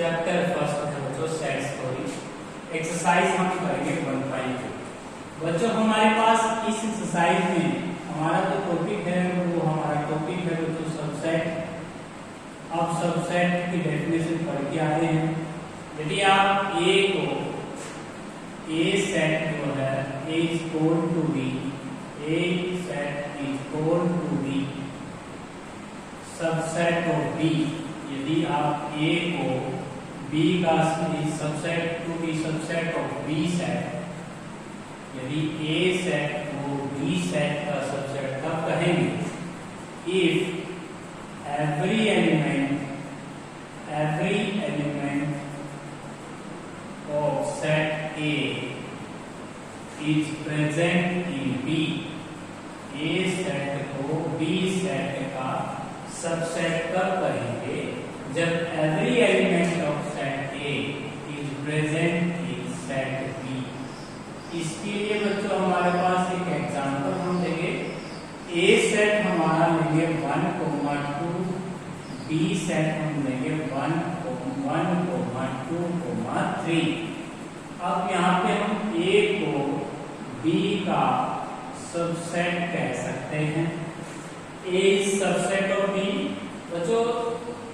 Chapter first है बच्चों set story. Exercise हम करेंगे 1.2। बच्चों हमारे पास इस एक्सरसाइज में हमारा जो टॉपिक है वो हमारा टॉपिक है बच्चों सबसेट। अब सबसेट की डेफिनेशन पढ़ के आ रहे हैं। यदि आप ए को ए सेट जो है A is equal to B, A set is equal to B subset of B, यदि आप ए को बी का subset to B subset of B set, यदि ए सेट को बी सेट का सबसेट तब कहेंगे if every element of set A is present in B। A set को B सेट का सबसेट कब कहेंगे जब every element of set A is present in set B। इसके लिए बच्चों हमारे पास एक एग्जांपल हम देंगे। A सेट हमारा लेंगे 1, 2, B सेट हम लेंगे 1, 2, 3। अब यहाँ पे हम A को B का सबसेट कह सकते हैं। A is subset of B। बच्चों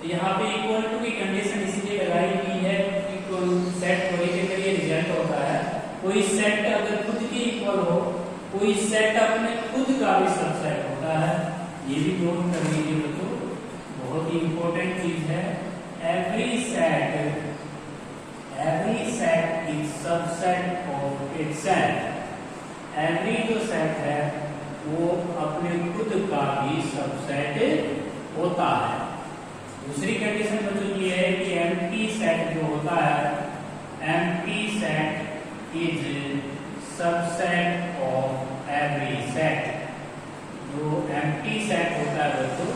यहाँ पे इक्वल टू की कंडीशन इसलिए लगाई हुई है कि कोई सेट थ्योरी के जरिए रिजल्ट होता है। कोई सेट अगर खुद की इक्वल हो, कोई सेट अपने खुद का भी सबसेट होता है। ये भी नोट कर लीजिए बच्चों, बहुत ही इंपॉर्टेंट चीज है। Every set is subset of itself. Every जो सेट है वो अपने खुद का भी सबसेट होता है। दूसरी कंडीशन बच्चों ये है कि एम्प्टी सेट जो होता है, empty set is subset of every set. जो एम्प्टी सेट होता है बच्चों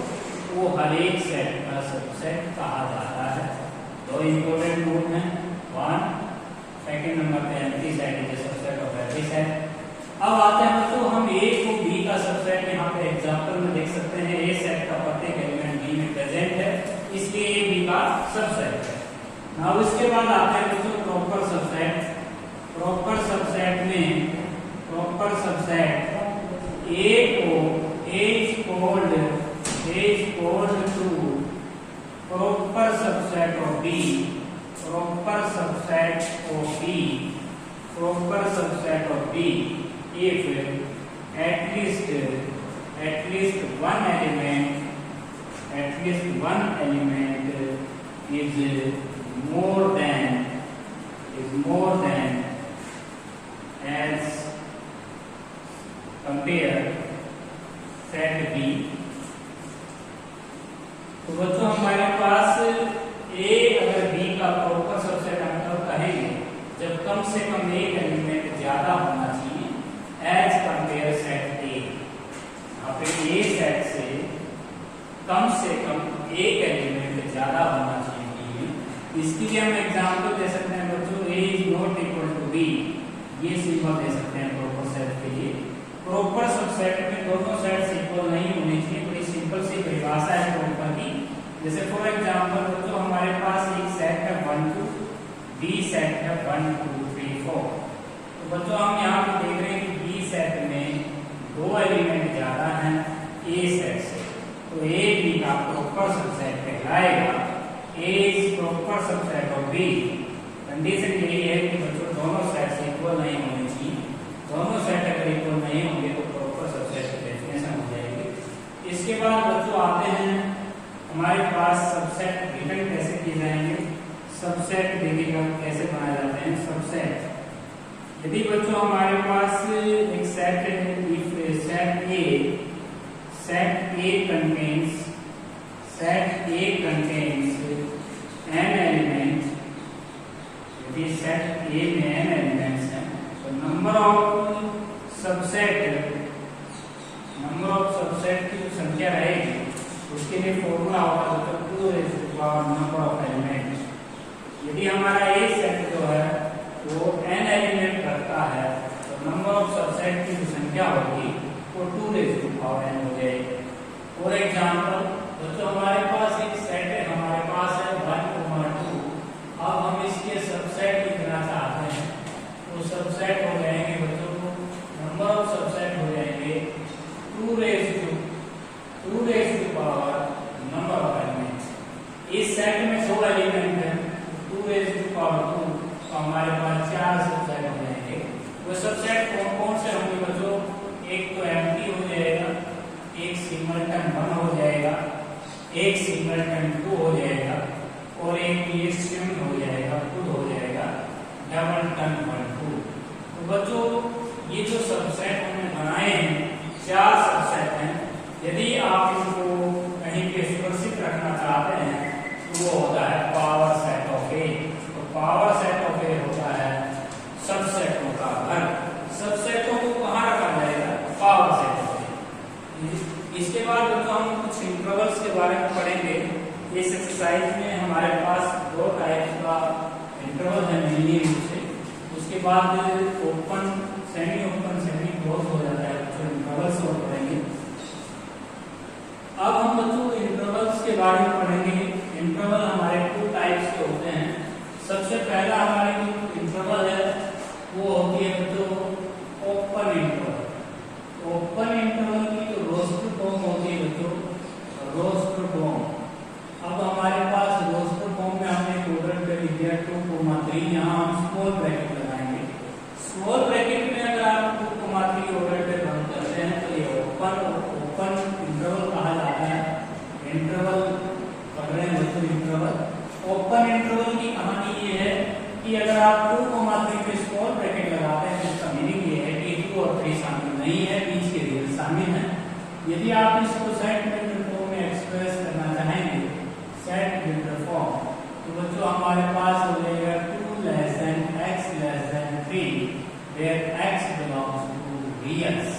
वो हर एक सेट का सबसेट कहा जाता है। दो इंपॉर्टेंट नोट हैं। 1 सेकंड नंबर पे empty set is subset of every set. अब आते हैं बच्चों हम ए को बी का सबसेट यहाँ पे एग्जांपल में देख सकते हैं। ए सेट का प्रत्येक एलिमेंट बी में प्रेजेंट है, इसलिए ए बी का सबसेट है। नाउ इसके बाद आते हैं बच्चों प्रॉपर सबसेट। प्रॉपर सबसेट में प्रॉपर सबसेट ए को A is equal to proper subset of B, proper subset of B, proper subset of B if at least one element is more than as compare set B। तो बच्चों हमारे पास A अगर B का proper subset हम तब कहेंगे जब कम से कम एक एलिमेंट ज्यादा होना चाहिए एज कंपेयर सेट A। यहाँ पे A सेट से कम एक एलिमेंट ज्यादा होना चाहिए। इसके लिए हम एग्जांपल दे सकते हैं बच्चों A is not equal to B। ये सिंबल दे सकते हैं प्रॉपर सेट के लिए। प्रॉपर सबसेट में दोनों सेट्स इक्वल नहीं होने चाहिए। बड़ी सिंपल सी परिभाषा है प्रॉपर की। जैसे फॉर एग्जांपल बच्चों हमारे पास एक सेट है 1, 2, B सेट है 1, 2, 3, 4। तो बच्चों हम यहाँ पे देख रहे हैं कि B सेट में दो एलिमेंट ज्यादा हैं A सेट से, तो A B का प्रॉपर सबसेट कहलाएगा। A is proper subset of B। Condition यही है कि बच्चों दोनों सेट्स इक्वल नहीं होने चाहिए। दोनों सेट अगर इक्वल नहीं होंगे तो प्रॉपर सबसेट की डेफिनेशन हो जाएगी। इसके बाद बच्चों आते हैं हमारे पास सबसेट रिटर्न कैसे किए जाएंगे। सबसेट देखिएगा कैसे बनाए जाते हैं सबसेट। यदि बच्चों हमारे पास एक सेट है, if set A contains n element, यदि सेट A में n एलिमेंट्स हैं तो नंबर ऑफ सबसेट की जो संख्या रहेगी उसके लिए फॉर्मूला होगा तो 2 नंबर ऑफ एलिमेंट। यदि हमारा A सेट जो है वो n एलिमेंट रखता है तो नंबर ऑफ सबसेट की जो संख्या होगी वो 2n हो जाएगी। फॉर एग्जांपल दोस्तों हमारे पास एक सेट है, हमारे पास है 1, 2, इस सेट में 2 एलिमेंट है, 2 raised to power 2, तो हमारे पास 4 सबसेट हो जाएंगे। वो सबसेट कौन कौन से होंगे बच्चों? एक तो एम्प्टी हो जाएगा, एक सिंगलटन 1 हो जाएगा, एक सिंगलटन 2 हो जाएगा और एक ये सिम हो जाएगा, खुद हो जाएगा डबल टन 1 2। तो बच्चों ये जो सबसेट हमने बनाए हैं 4 सबसेट हैं। यदि आप इनको कहीं पे सुरक्षित रखना चाहते हैं तो वो होता है पावर सेट ऑफ ए। तो पावर सेट ऑफ ए होता है सबसेटों का घर। सबसेटों को कहाँ रखा जाएगा? पावर सेट ऑफ ए। इसके बाद बच्चों हम कुछ इंटरवल्स के बारे में पढ़ेंगे। इस एक्सरसाइज में हमारे पास 2 टाइप का इंटरवल है मेनली रूप से। उसके बाद open, semi open, semi close हो जाता है, जो इंटरवल्स और पढ़ेंगे। अब हम बच्चों इंटरवल्स के बारे में पढ़ेंगे। इंटरवल हमारे 2 टाइप्स के होते हैं। सबसे पहला हमारे जो इंटरवल है वो होती है बच्चों ओपन इंटरवल। ओपन इंटरवल की जो रोस्टर फॉर्म होती है बच्चों, रोस्टर फॉर्म। अब हमारे पास रोस्टर फॉर्म में हमने टोटल कर लिया 2,3। यहाँ हम स्मॉल ब्रैकेट लगाएंगे। स्मॉल ब्रैकेट में अगर आप 2,3 ऑर्डर पे बंद करते हैं तो ये ओपन इंटरवल कहा जाता है। इंटरवल पढ़ रहे हैं बच्चों इंटरवल। ओपन इंटरवल की कहानी ये है कि अगर आप 2,3 पे स्मॉल ब्रैकेट लगाते हैं तो इसका मीनिंग ये है कि 2 और 3 शामिल नहीं है, बीच के रियल शामिल है। यदि आप इसको सेट वेक्टर फॉर्म में एक्सप्रेस करना चाहेंगे, सेट वेक्टर फॉर्म, तो बच्चों हमारे पास हो जाएगा 2 less than x less than 3 where x belongs to reals।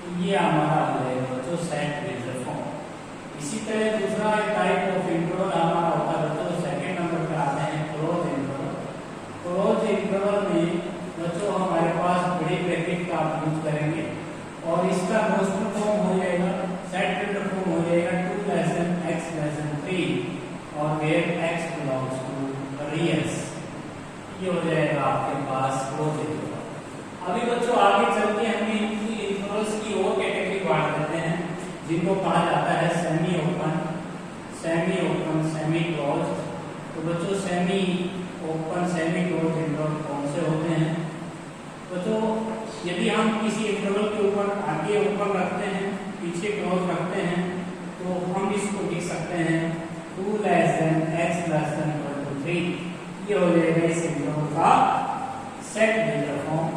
तो ये हमारा हो जाएगा बच्चों सेट वेक्टर फॉर्म। इसी तरह दूसरा टाइप ऑफ इंटरवल हमारा होता है बच्चों, सेकंड नंबर पे आते हैं क्लोज इंटरवल। क्लोज इंटरवल में बच्चों हमारे पास बड़ी ब्रैकेट का आप यूज करेंगे और इसका रोस्टर फॉर्म हो जाएगा, सेट वेक्टर फॉर्म हो जाएगा 2 less than x less than 3 और where x belongs to reals। ये हो जाएगा आपके पास क्लोज इंटरवल। अभी बच्चों आगे चल के हम इंटरवल्स की और कैटेगरी बांट देते हैं जिनको कहा जाता है सेमी ओपन, सेमी क्लोज। तो बच्चों semi open, semi close interval कौन से होते हैं? बच्चों यदि हम किसी इंटरवल के ऊपर आगे ओपन रखते हैं, पीछे क्लोज रखते हैं, तो हम इसको लिख सकते हैं 2 less than x less than 3। ये हो जाएगा इस इंटरवल का सेट वेक्टर फॉर्म।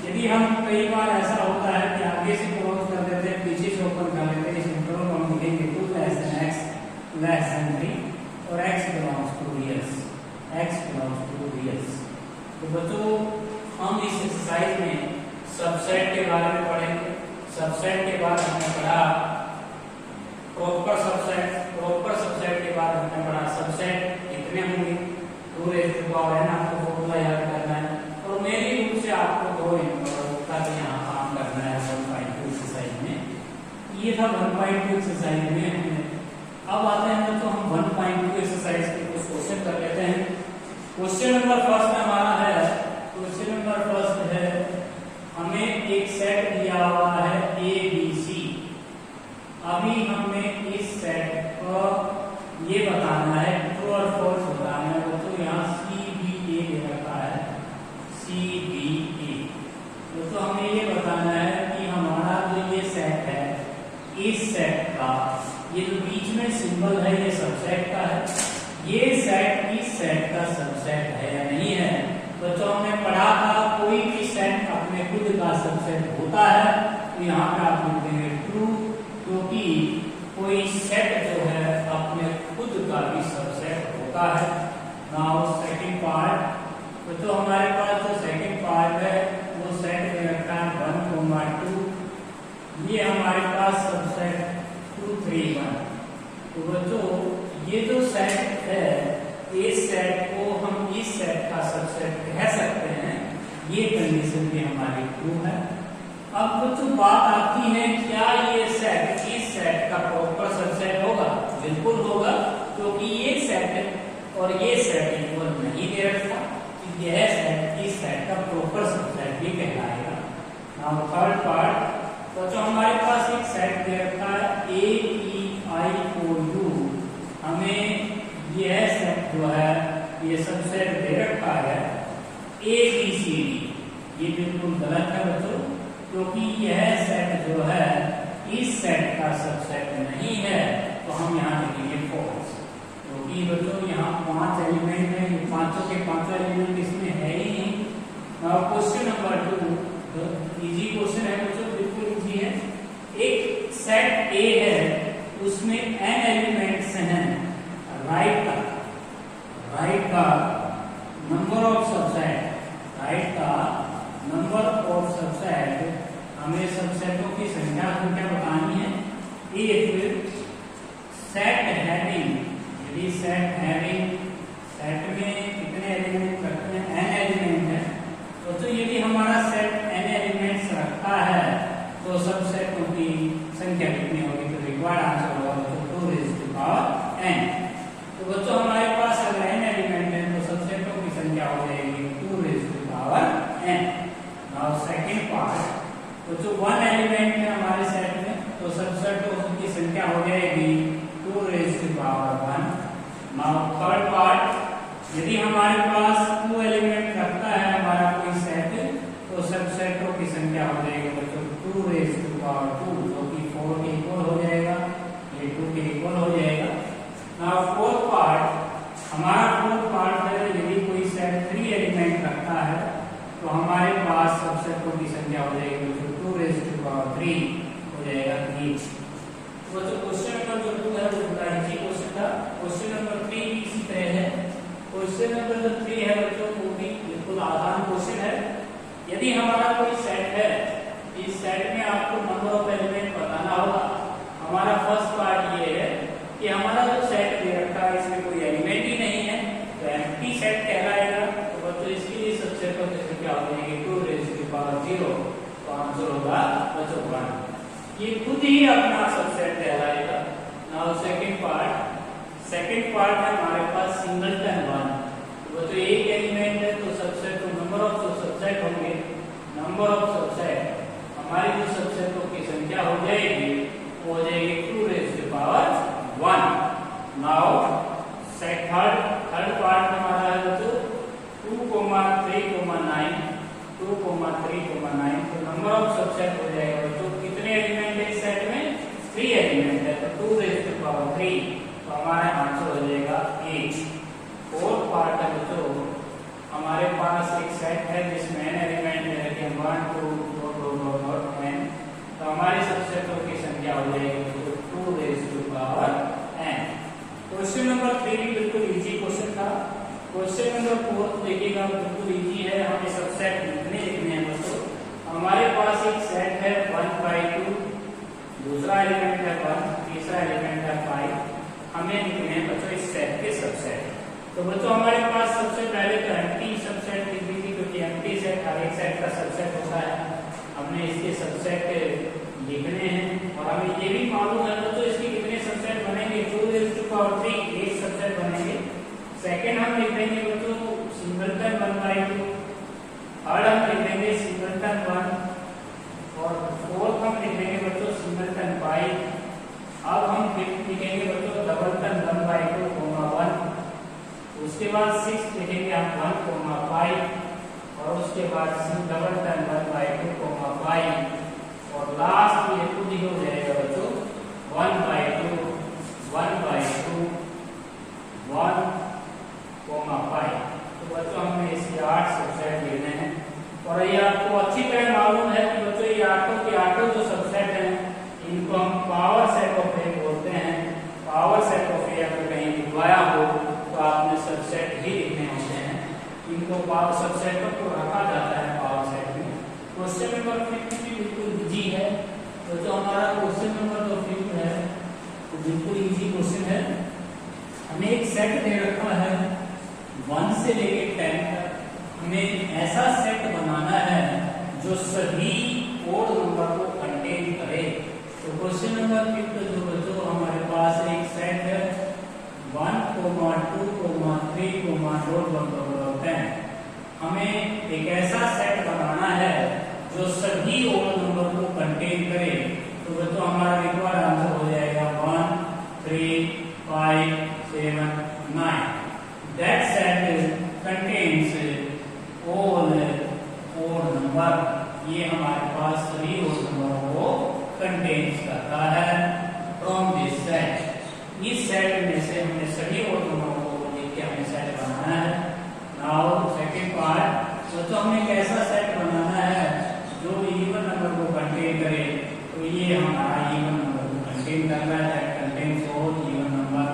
यदि हम कई बार ऐसा होता है कि आगे से क्लोज कर देते हैं, पीछे से ओपन कर लेते हैं, इस इंटरवल को हम लिखेंगे 2 less than x less than 3 और x belongs to reals, x belongs to reals। तो बच्चों हम इस एक्सरसाइज में सबसेट के बारे में पढ़ेंगे। सबसेट के बाद हमने पढ़ा प्रॉपर सबसेट। प्रॉपर सबसेट के बाद हमने पढ़ा सबसेट कितने होंगे, 2 raised to power n, आपको फॉर्मूला याद करना है और मेरी रूप से आपको 2 इंटरवल का यहाँ काम करना है 1.2 एक्सरसाइज में। ये था 1.2 एक्सरसाइज में हमने। अब आते हैं तो हम 1.2 एक्सरसाइज के कुछ क्वेश्चन कर लेते हैं। क्वेश्चन नंबर फर्स्ट हमारा है, क्वेश्चन नंबर फर्स्ट है हमें एक सेट दिया हुआ है ABC। अभी हमें इस सेट को ये बताना है, ट्रू और फॉल्स बताना है। तो यहाँ CBA दे रखा है, CBA। तो हमें ये बताना है कि हमारा जो ये सेट है, इस सेट का ये जो बीच में सिंबल है ये सबसेट का है। ये सेट इस सेट का सबसेट है या नहीं है? बच्चों हमने पढ़ा था कोई भी सेट अपने खुद का सबसेट होता है, तो यहाँ पे आप लिख देंगे ट्रू, क्योंकि कोई सेट जो है अपने खुद का भी सबसेट होता है। नाउ सेकंड पार्ट, तो हमारे पास जो सेकंड पार्ट है वो सेट में रखा है 1,2। ये हमारे पास सबसेट 2 3 1। तो बच्चों ये जो सेट है, इस सेट को हम इस सेट का सबसेट कह सकते हैं। ये कंडीशन भी हमारी ट्रू है। अब बच्चों बात आती है क्या ये सेट इस सेट का प्रॉपर सबसेट होगा? बिल्कुल होगा, क्योंकि ये सेट और ये सेट इक्वल नहीं दे रखा। यह सेट इस सेट का प्रॉपर सबसेट भी कहलाएगा। नाउ थर्ड पार्ट, तो जो हमारे पास एक सेट दे रखा है AEIOU, हमें यह सेट जो है ये सबसेट दे रखा है ABCD, ये बिल्कुल गलत है बच्चों, क्योंकि यह सेट जो है इस सेट का सबसेट नहीं है, तो हम यहाँ लिखेंगे फॉल्स, क्योंकि बच्चों यहाँ 5 एलिमेंट है, ये पांचों के पांचों एलिमेंट इसमें है ही नहीं। Now question number 2, easy question है बच्चों, बिल्कुल इजी है। एक सेट A है, उसमें n एलिमेंट्स हैं, राइट का नंबर ऑफ सबसेट हमें सबसेटों की संख्या बतानी है। इफ सेट हैविंग, यदि सेट में कितने एलिमेंट रखते हैं, n एलिमेंट है, तो यदि हमारा सेट n एलिमेंट्स रखता है तो सबसेटों की संख्या कितनी होगी, तो रिक्वायर्ड आंसर होगा 2 raised to power n। तो बच्चों हमारे पास अगर n एलिमेंट है तो सबसेटों की संख्या हो जाएगी 2 raised to power n। Now second part, तो जो 1 एलिमेंट है हमारे सेट में, तो सबसेटों की संख्या हो जाएगी 2 raised to power 1। Now third part, यदि हमारे पास 2 एलिमेंट रखता है हमारा कोई सेट, तो सबसेटों की संख्या हो जाएगी बच्चों 2 raised to power 2, जो कि 4 के इक्वल हो जाएगा, ये 2 के इक्वल हो जाएगा। नाउ फोर्थ पार्ट, हमारा फोर्थ पार्ट है, यदि कोई सेट 3 एलिमेंट रखता है तो हमारे पास सबसेटों की संख्या हो जाएगी 2 raised to power 3 हो जाएगा each। तो क्वेश्चन नंबर 2 है वो बड़ा इजी क्वेश्चन था। क्वेश्चन नंबर 3 भी इसी तरह है। क्वेश्चन नंबर 3 है बच्चों, वो भी बिल्कुल आसान क्वेश्चन है। यदि हमारा कोई सेट है, इस सेट में आपको नंबर ऑफ एलिमेंट बताना होगा। हमारा फर्स्ट पार्ट ये है कि हमारा जो सेट दे रखा है इसमें कोई एलिमेंट ही नहीं है, तो एम्प्टी सेट कहलाएगा। तो बच्चों इसके लिए सबसेटों की संख्या हो जाएगी 2 raised to power 0, तो आंसर होगा बच्चों 1। ये खुद ही अपना सबसेट कहलाएगा। नाउ सेकंड पार्ट है हमारे पास सिंगलटन 1। तो बच्चों एक एलिमेंट है तो सबसेट, तो नंबर ऑफ सबसेट होंगे, नंबर ऑफ सबसेट हमारी जो सबसेटों की संख्या हो जाएगी वो हो जाएगी 2 raised to power 1। Now third part हमारा है बच्चों 2, 3, 9, तो नंबर ऑफ सबसेट हो जाएगा बच्चों, कितने एलिमेंट है इस सेट में, 3 एलिमेंट है, तो 2 raised to power 3, तो हमारा आंसर हो जाएगा 8। फोर्थ पार्ट है बच्चों, हमारे पास एक सेट है जिसमें n एलिमेंट है, लेकिन 1, 2, 3, n, तो हमारी सबसेटों की संख्या हो जाएगी 2 raised to power n। Question number 3 भी बिल्कुल इजी क्वेश्चन था। क्वेश्चन नंबर 4 देखिएगा, बिल्कुल इजी है, हमें सबसेट लिखने हैं बच्चों। हमारे पास एक सेट है 1/2, दूसरा एलिमेंट है 1, तीसरा एलिमेंट है 5, हमें लिखने हैं बच्चों इस सेट के सबसेट। तो बच्चों हमारे पास सबसे पहले तो एम्प्टी सबसेट लिख दीजिए, क्योंकि एम्प्टी सेट हर एक सेट का सबसेट होता है। हमने इसके सबसेट लिखने हैं और हमें ये भी मालूम है बच्चों इसके कितने सबसेट बनेंगे, 2 raised to power 3 एक सबसेट बनेंगे। सेकंड हम लिख देंगे बच्चों सिंगलटन 1/2, थर्ड हम लिख देंगे सिंगलटन 1, और फोर्थ हम लिख देंगे बच्चों सिंगलटन 5। अब हम लिखेंगे बच्चों डबलटन 1/2, 1, उसके बाद 6 लिखेंगे हम 1, 5, और उसके बाद डबलटन 1/2, 5, और लास्ट ये खुद ही हो जाएगा बच्चों 1/2, 1/2, 1, 5। तो बच्चों हमें इसके 8 सबसेट लेने हैं, और ये आपको अच्छी तरह मालूम है कि बच्चों ये आठों के आठों जो सबसेट हैं इनको हम पावर सेट ऑफ ए बोलते हैं। पावर सेट ऑफ ए अगर कहीं लिखवाया हो तो आपने सबसेट ही लिखने होते हैं, इनको पावर सबसेटों को रखा जाता है पावर सेट में। क्वेश्चन नंबर 5 भी बिल्कुल इजी है। तो जो हमारा क्वेश्चन नंबर 5 है वो बिल्कुल इजी क्वेश्चन है। हमें एक सेट दे रखा है 1 से लेकर 10 तक, हमें ऐसा सेट बनाना है जो सभी ओड नंबर को कंटेन करे। तो क्वेश्चन नंबर 5 जो बच्चों हमारे पास एक सेट है 1, 2, 3, 10। हमें एक ऐसा सेट बनाना है जो सभी ओड नंबर को कंटेन करे। तो बच्चों हमारा रिक्वायर्ड आंसर हो जाएगा 1, 3, 5, 7, 9. That set contains all odd number. ये हमारे पास सभी odd नंबरों को contains करता है. From this set, इस सेट में से हमने सभी odd नंबरों को देख के हमें सेट बनाना है. Now second part, तो हमें कैसा सेट बनाना है जो इवन नंबर को कंटेन करे. तो ये हमारा इवन नंबर को कंटेन कर रहा है. Contains all even number.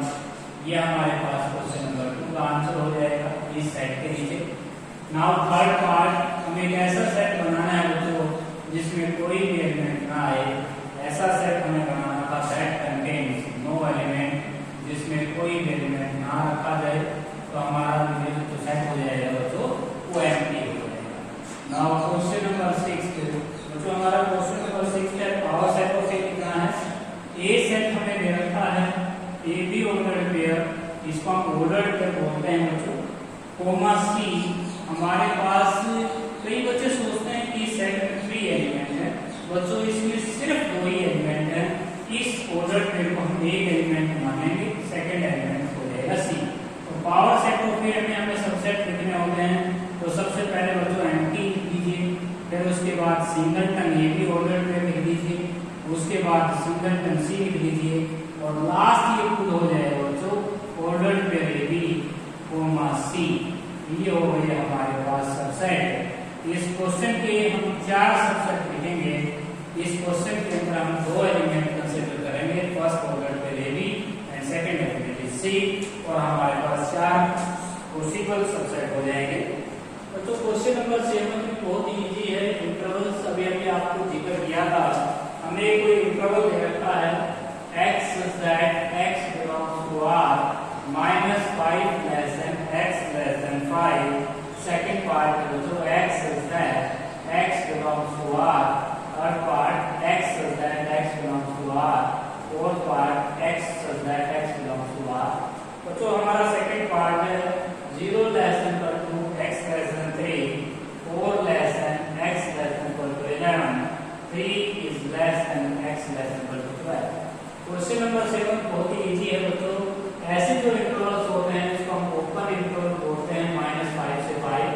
ये हमारे पास क्वेश्चन नंबर 2 का आंसर हो जाएगा इस सेट के नीचे. नाउ थर्ड पार्ट, हमें एक ऐसा सेट बनाना है बच्चों जिसमें कोई भी एलिमेंट ना आए. ऐसा सेट हमें बनाना था सेट कंटेन्स नो एलिमेंट, जिसमें कोई भी एलिमेंट ना रखा जाए. तो हमारा जो सेट हो जाएगा बच्चों वो एम्प्टी हो जाएगा. नाउ क्वेश्चन नंबर 6, बच्चों हमारा क्वेश्चन नंबर 6 है पावर सेट ऑफ ए कितना है. ए सेट हमें दे रखा है ए बी ऑर्डर्ड पेयर, इसको हम ऑर्डर्ड पेयर बोलते हैं बच्चों. कोमा सी, हमारे पास कई बच्चे सोचते हैं कि सेट में 3 एलिमेंट है. बच्चों इसमें सिर्फ 2 ही एलिमेंट है. इस ऑर्डर्ड पेयर को हम एक एलिमेंट मानेंगे, सेकंड एलिमेंट हो जाएगा सी. तो पावर सेट ऑफ पेयर में हमें सबसेट लिखने होते हैं. तो सबसे पहले बच्चों एम्प्टी लिख लीजिए, फिर उसके बाद singleton A be ordered pair लिख लीजिए, उसके बाद सिंगलटन सी लिख लीजिए, और लास्ट ये खुद हो जाएगा बच्चों ordered pair A B comma C. ये हो गया हमारे पास सबसेट. इस क्वेश्चन के हम 4 सबसेट लिखेंगे. इस क्वेश्चन के अंदर हम 2 एलिमेंट कंसीडर करेंगे, फर्स्ट ऑर्डर पे A B and second element C, और हमारे पास 4 पॉसिबल सबसेट हो जाएंगे. तो क्वेश्चन नंबर 7 बहुत ही इजी है. इंटरवल्स अभी अभी आपको जिक्र किया था. हमें कोई इंटरवल दे रखा है x that x belongs to r minus 5 less than x less than 5. Second part is so x is that x belongs to r. Third part x is that x belongs to r. Fourth part x is that x belongs to r. तो हमारा second part है 0 less than equal to x less than 3, 4 less than x less than equal to 11, 3 is less than x less than equal to 12. Question number 7 बहुत ही easy है बच्चों. ऐसे जो intervals होते हैं इसको हम ओपन इंटरवल बोलते हैं -5 से 5.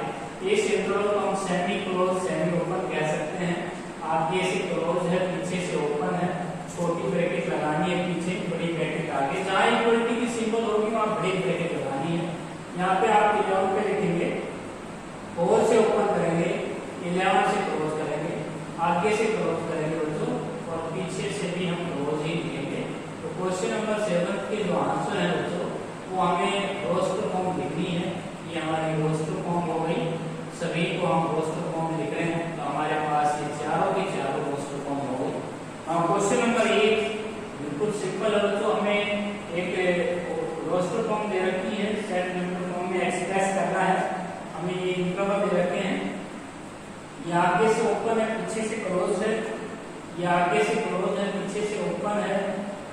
इस इंटरवल को हम सेमी क्लोज सेमी ओपन कह सकते हैं. आगे से क्लोज है, पीछे से ओपन है. छोटी ब्रैकेट लगानी है पीछे, बड़ी ब्रैकेट आगे. जहां इक्वलिटी की सिंबल होगी वहां बड़ी ब्रैकेट लगानी है. यहाँ पे आप 11 पे लिखेंगे, 4 से ओपन करेंगे, 11 से क्लोज करेंगे, आगे से क्लोज करेंगे बच्चों, और पीछे से भी हम क्लोज ही लिखेंगे. तो क्वेश्चन नंबर 7 के जो आंसर है बच्चों वो हमें रोस्टर फॉर्म लिखनी है. ये हमारी रोस्टर फॉर्म हो गई. सभी को हम रोस्टर फॉर्म लिख रहे हैं. तो हमारे पास ये चारों की चारों रोस्टर फॉर्म हो गई. अब क्वेश्चन नंबर 1 बिल्कुल सिंपल है बच्चों. हमें एक रोस्टर फॉर्म दे रखी है, सेट नंबर फॉर्म में एक्सप्रेस करना है. हमें ये इंटरवल दे रखे हैं. ये आगे से ओपन है, पीछे से क्लोज है. ये आगे से क्लोज है, पीछे से ओपन है.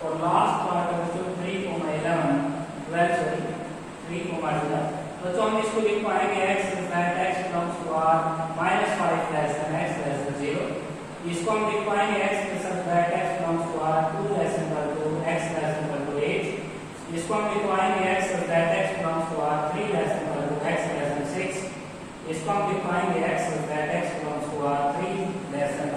और लास्ट पार्ट है बच्चों 3,11 12 सॉरी 3,11. तो हम इसको लिख पाएंगे x is that x belongs to r minus 5 less than x less than 0. इसको हम लिख पाएंगे x is that x belongs to r 2 less than equal to x less than equal to 8. इसको हम लिख पाएंगे x is that x belongs to r 3 less than equal to x less than 6. इसको हम लिख पाएंगे x is that x belongs to r 3 less than